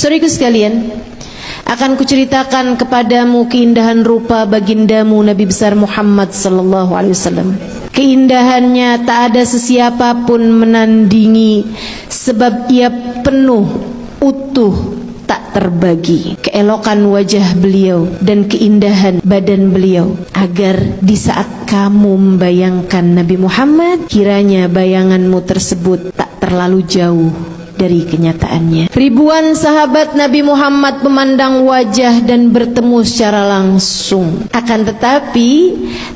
Saudaraku sekalian, akan kuceritakan kepadamu keindahan rupa bagindamu Nabi besar Muhammad sallallahu alaihi wasallam. Keindahannya tak ada sesiapa pun menandingi, sebab ia penuh, utuh, tak terbagi. Keelokan wajah beliau dan keindahan badan beliau, agar di saat kamu membayangkan Nabi Muhammad, kiranya bayanganmu tersebut tak terlalu jauh dari kenyataannya. Ribuan sahabat Nabi Muhammad memandang wajah dan bertemu secara langsung. Akan tetapi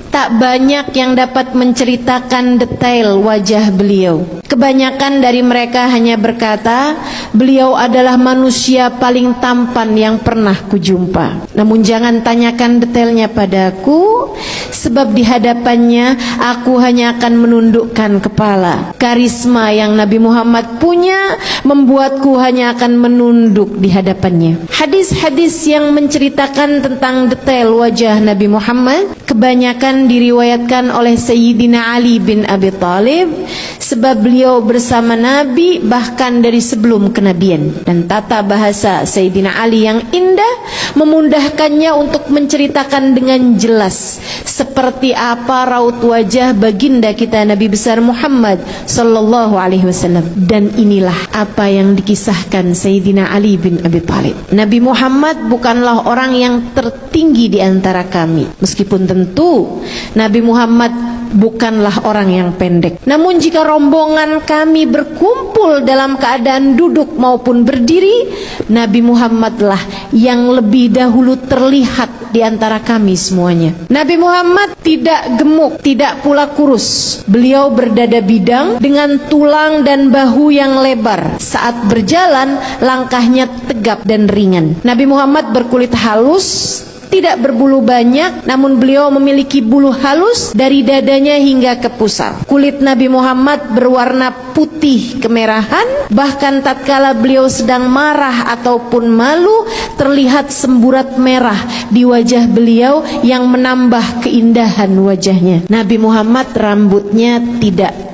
tak banyak yang dapat menceritakan detail wajah beliau. Kebanyakan dari mereka hanya berkata, beliau adalah manusia paling tampan yang pernah kujumpa. Namun jangan tanyakan detailnya padaku, sebab di hadapannya aku hanya akan menundukkan kepala. Karisma yang Nabi Muhammad punya membuatku hanya akan menunduk di hadapannya. Hadis-hadis yang menceritakan tentang detail wajah Nabi Muhammad kebanyakan diriwayatkan oleh Sayyidina Ali bin Abi Thalib, sebab beliau bersama Nabi bahkan dari sebelum kenabian. Dan tata bahasa Sayyidina Ali yang indah memudahkannya untuk menceritakan dengan jelas seperti apa raut wajah baginda kita Nabi besar Muhammad sallallahu alaihi wasallam. Dan inilah apa yang dikisahkan Sayyidina Ali bin Abi Thalib. Nabi Muhammad bukanlah orang yang tertinggi di antara kami, meskipun tentu Nabi Muhammad bukanlah orang yang pendek. Namun jika rombongan kami berkumpul dalam keadaan duduk maupun berdiri, Nabi Muhammadlah yang lebih dahulu terlihat di antara kami semuanya. Nabi Muhammad tidak gemuk, tidak pula kurus. Beliau berdada bidang dengan tulang dan bahu yang lebar. Saat berjalan, langkahnya tegap dan ringan. Nabi Muhammad berkulit halus, tidak berbulu banyak, namun beliau memiliki bulu halus dari dadanya hingga ke pusar. Kulit Nabi Muhammad berwarna putih kemerahan, bahkan tatkala beliau sedang marah ataupun malu, terlihat semburat merah di wajah beliau yang menambah keindahan wajahnya. Nabi Muhammad rambutnya tidak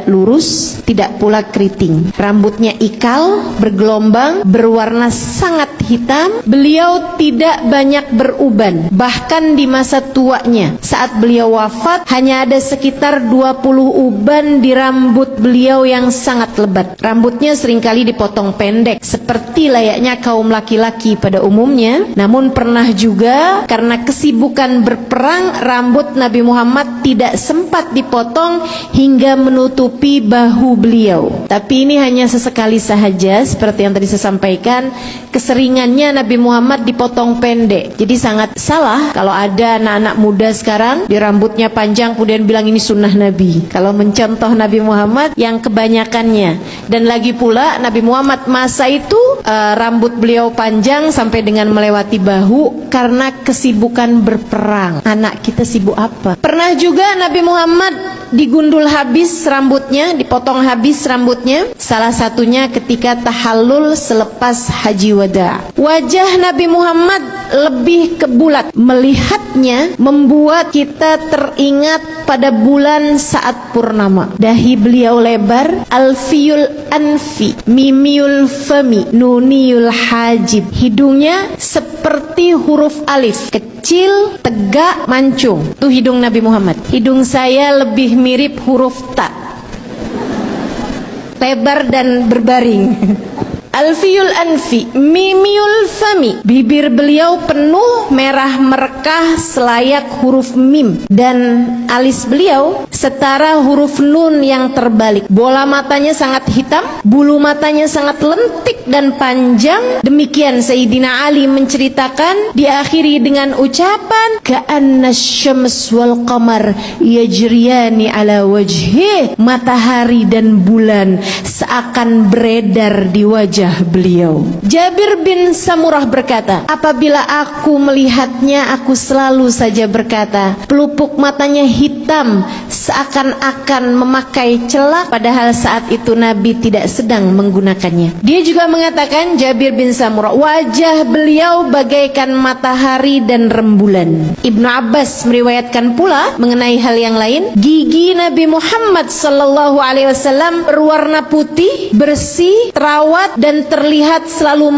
lurus, tidak pula keriting. Rambutnya ikal, bergelombang, berwarna sangat hitam. Beliau tidak banyak beruban. Bahkan di masa tuanya, saat beliau wafat, hanya ada sekitar 20 uban di rambut beliau yang sangat lebat. Rambutnya seringkali dipotong pendek, seperti layaknya kaum laki-laki pada umumnya. Namun pernah juga karena kesibukan berperang, rambut Nabi Muhammad tidak sempat dipotong hingga menutupi bahu beliau. Tapi ini hanya sesekali sahaja, seperti yang tadi saya sampaikan. Keseringannya Nabi Muhammad dipotong pendek. Jadi sangat salah kalau ada anak-anak muda sekarang di rambutnya panjang kemudian bilang ini sunnah Nabi, kalau mencontoh Nabi Muhammad yang kebanyakannya. Dan lagi pula Nabi Muhammad masa itu rambut beliau panjang sampai dengan melewati bahu karena kesibukan berperang. Anak kita sibuk apa? Pernah juga Nabi Muhammad digundul habis rambutnya, dipotong habis rambutnya. Salah satunya ketika tahallul selepas haji wada. Wajah Nabi Muhammad lebih ke bulat. Melihatnya membuat kita teringat pada bulan saat purnama. Dahi beliau lebar, alfiyul anfi, mimiul fami, nuniul hajib. Hidungnya seperti huruf alif, kecil, tegak, mancung. Itu hidung Nabi Muhammad. Hidung saya lebih mirip huruf ta, lebar dan berbaring. Alfiyul anfi, mimiul fami. Bibir beliau penuh merah merekah selayak huruf mim, dan alis beliau setara huruf nun yang terbalik. Bola matanya sangat hitam, bulu matanya sangat lentik dan panjang. Demikian Sayyidina Ali menceritakan, diakhiri dengan ucapan ka'anna syams wal qamar yajriyani ala wajhi. Matahari dan bulan seakan beredar di wajah beliau. Jabir bin Samurah berkata, apabila aku melihatnya, aku selalu saja berkata, pelupuk matanya hitam seakan-akan memakai celak, padahal saat itu Nabi tidak sedang menggunakannya. Dia juga mengatakan, Jabir bin Samurah, wajah beliau bagaikan matahari dan rembulan. Ibnu Abbas meriwayatkan pula mengenai hal yang lain, gigi Nabi Muhammad sallallahu alaihi wasallam berwarna putih, bersih, terawat dan terlihat selalu